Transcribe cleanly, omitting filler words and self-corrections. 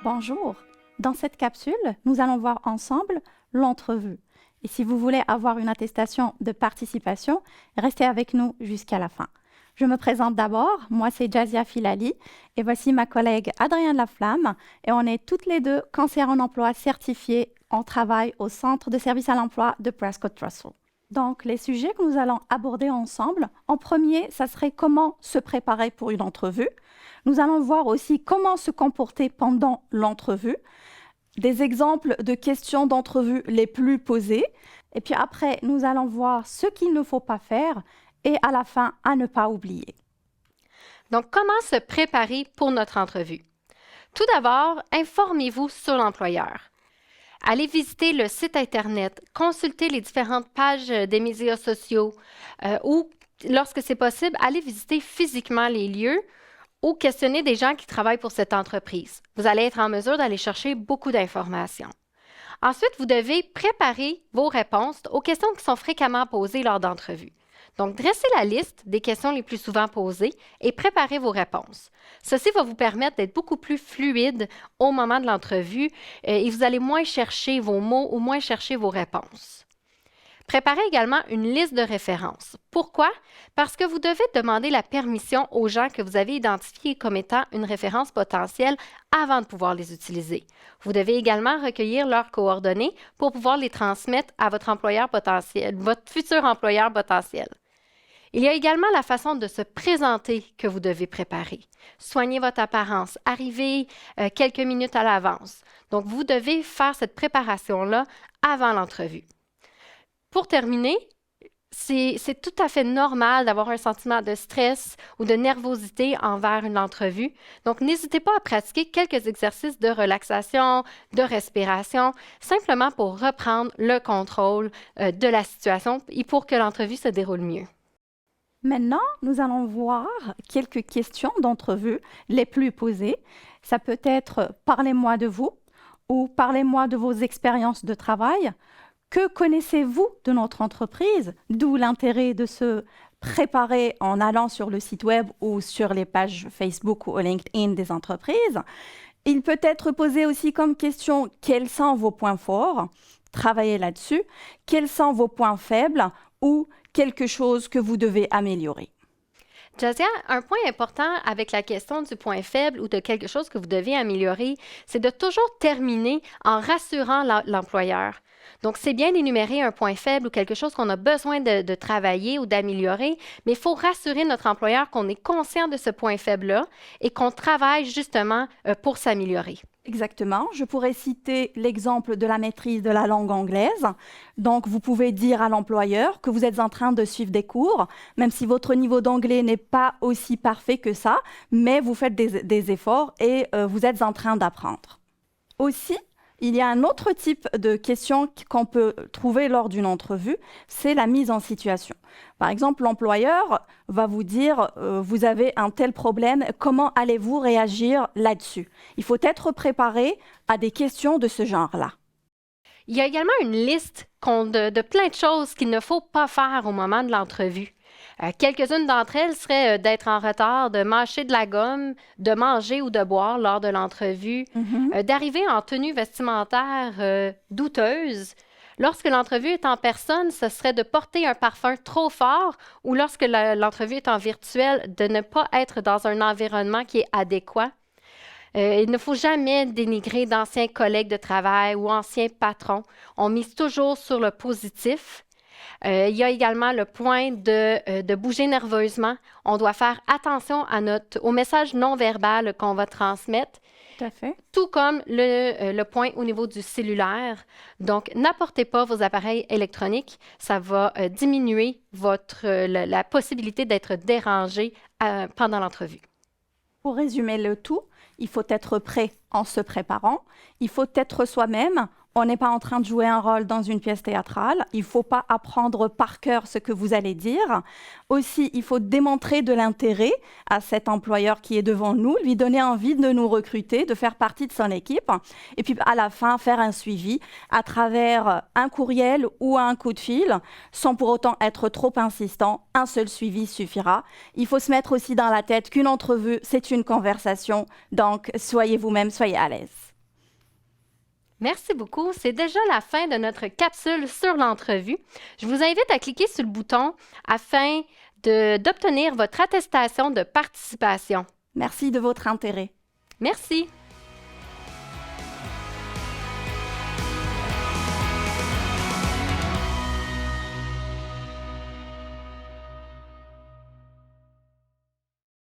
Bonjour. Dans cette capsule, nous allons voir ensemble l'entrevue. Et si vous voulez avoir une attestation de participation, restez avec nous jusqu'à la fin. Je me présente d'abord, moi c'est Jazia Filali et voici ma collègue Adrienne Laflamme et on est toutes les deux conseillères en emploi certifiées en travail au Centre de services à l'emploi de Prescott Russell. Donc les sujets que nous allons aborder ensemble, en premier, ça serait comment se préparer pour une entrevue. Nous allons voir aussi comment se comporter pendant l'entrevue, des exemples de questions d'entrevue les plus posées. Et puis après, nous allons voir ce qu'il ne faut pas faire et à la fin, à ne pas oublier. Donc, comment se préparer pour notre entrevue? Tout d'abord, informez-vous sur l'employeur. Allez visiter le site Internet, consultez les différentes pages des médias sociaux ou, lorsque c'est possible, allez visiter physiquement les lieux ou questionner des gens qui travaillent pour cette entreprise. Vous allez être en mesure d'aller chercher beaucoup d'informations. Ensuite, vous devez préparer vos réponses aux questions qui sont fréquemment posées lors d'entrevues. Donc, dressez la liste des questions les plus souvent posées et préparez vos réponses. Ceci va vous permettre d'être beaucoup plus fluide au moment de l'entrevue et vous allez moins chercher vos mots ou moins chercher vos réponses. Préparez également une liste de références. Pourquoi? Parce que vous devez demander la permission aux gens que vous avez identifiés comme étant une référence potentielle avant de pouvoir les utiliser. Vous devez également recueillir leurs coordonnées pour pouvoir les transmettre à votre employeur potentiel, votre futur employeur potentiel. Il y a également la façon de se présenter que vous devez préparer. Soignez votre apparence, arrivez quelques minutes à l'avance. Donc, vous devez faire cette préparation-là avant l'entrevue. Pour terminer, c'est tout à fait normal d'avoir un sentiment de stress ou de nervosité envers une entrevue. Donc, n'hésitez pas à pratiquer quelques exercices de relaxation, de respiration, simplement pour reprendre le contrôle de la situation et pour que l'entrevue se déroule mieux. Maintenant, nous allons voir quelques questions d'entrevue les plus posées. Ça peut être « Parlez-moi de vous » ou « Parlez-moi de vos expériences de travail ». Que connaissez-vous de notre entreprise? D'où l'intérêt de se préparer en allant sur le site web ou sur les pages Facebook ou LinkedIn des entreprises. Il peut être posé aussi comme question « Quels sont vos points forts ?» Travaillez là-dessus. Quels sont vos points faibles ou quelque chose que vous devez améliorer? Jazia, un point important avec la question du point faible ou de quelque chose que vous devez améliorer, c'est de toujours terminer en rassurant l'employeur. Donc, c'est bien d'énumérer un point faible ou quelque chose qu'on a besoin de travailler ou d'améliorer, mais il faut rassurer notre employeur qu'on est conscient de ce point faible-là et qu'on travaille justement pour s'améliorer. Exactement. Je pourrais citer l'exemple de la maîtrise de la langue anglaise. Donc, vous pouvez dire à l'employeur que vous êtes en train de suivre des cours, même si votre niveau d'anglais n'est pas aussi parfait que ça, mais vous faites des efforts et vous êtes en train d'apprendre. Aussi, il y a un autre type de question qu'on peut trouver lors d'une entrevue, c'est la mise en situation. Par exemple, l'employeur va vous dire « Vous avez un tel problème, comment allez-vous réagir là-dessus ?» Il faut être préparé à des questions de ce genre-là. Il y a également une liste de plein de choses qu'il ne faut pas faire au moment de l'entrevue. Quelques-unes d'entre elles seraient d'être en retard, de mâcher de la gomme, de manger ou de boire lors de l'entrevue, d'arriver en tenue vestimentaire douteuse. Lorsque l'entrevue est en personne, ce serait de porter un parfum trop fort ou lorsque l'entrevue est en virtuel, de ne pas être dans un environnement qui est adéquat. Il ne faut jamais dénigrer d'anciens collègues de travail ou anciens patrons. On mise toujours sur le positif. Il y a également le point de bouger nerveusement. On doit faire attention au message non verbal qu'on va transmettre. Tout à fait. Tout comme le point au niveau du cellulaire. Donc, n'apportez pas vos appareils électroniques. Ça va diminuer la possibilité d'être dérangé pendant l'entrevue. Pour résumer le tout, il faut être prêt en se préparant. Il faut être soi-même. On n'est pas en train de jouer un rôle dans une pièce théâtrale. Il ne faut pas apprendre par cœur ce que vous allez dire. Aussi, il faut démontrer de l'intérêt à cet employeur qui est devant nous, lui donner envie de nous recruter, de faire partie de son équipe. Et puis, à la fin, faire un suivi à travers un courriel ou un coup de fil, sans pour autant être trop insistant. Un seul suivi suffira. Il faut se mettre aussi dans la tête qu'une entrevue, c'est une conversation. Donc, soyez vous-même, soyez à l'aise. Merci beaucoup. C'est déjà la fin de notre capsule sur l'entrevue. Je vous invite à cliquer sur le bouton afin d'obtenir votre attestation de participation. Merci de votre intérêt. Merci.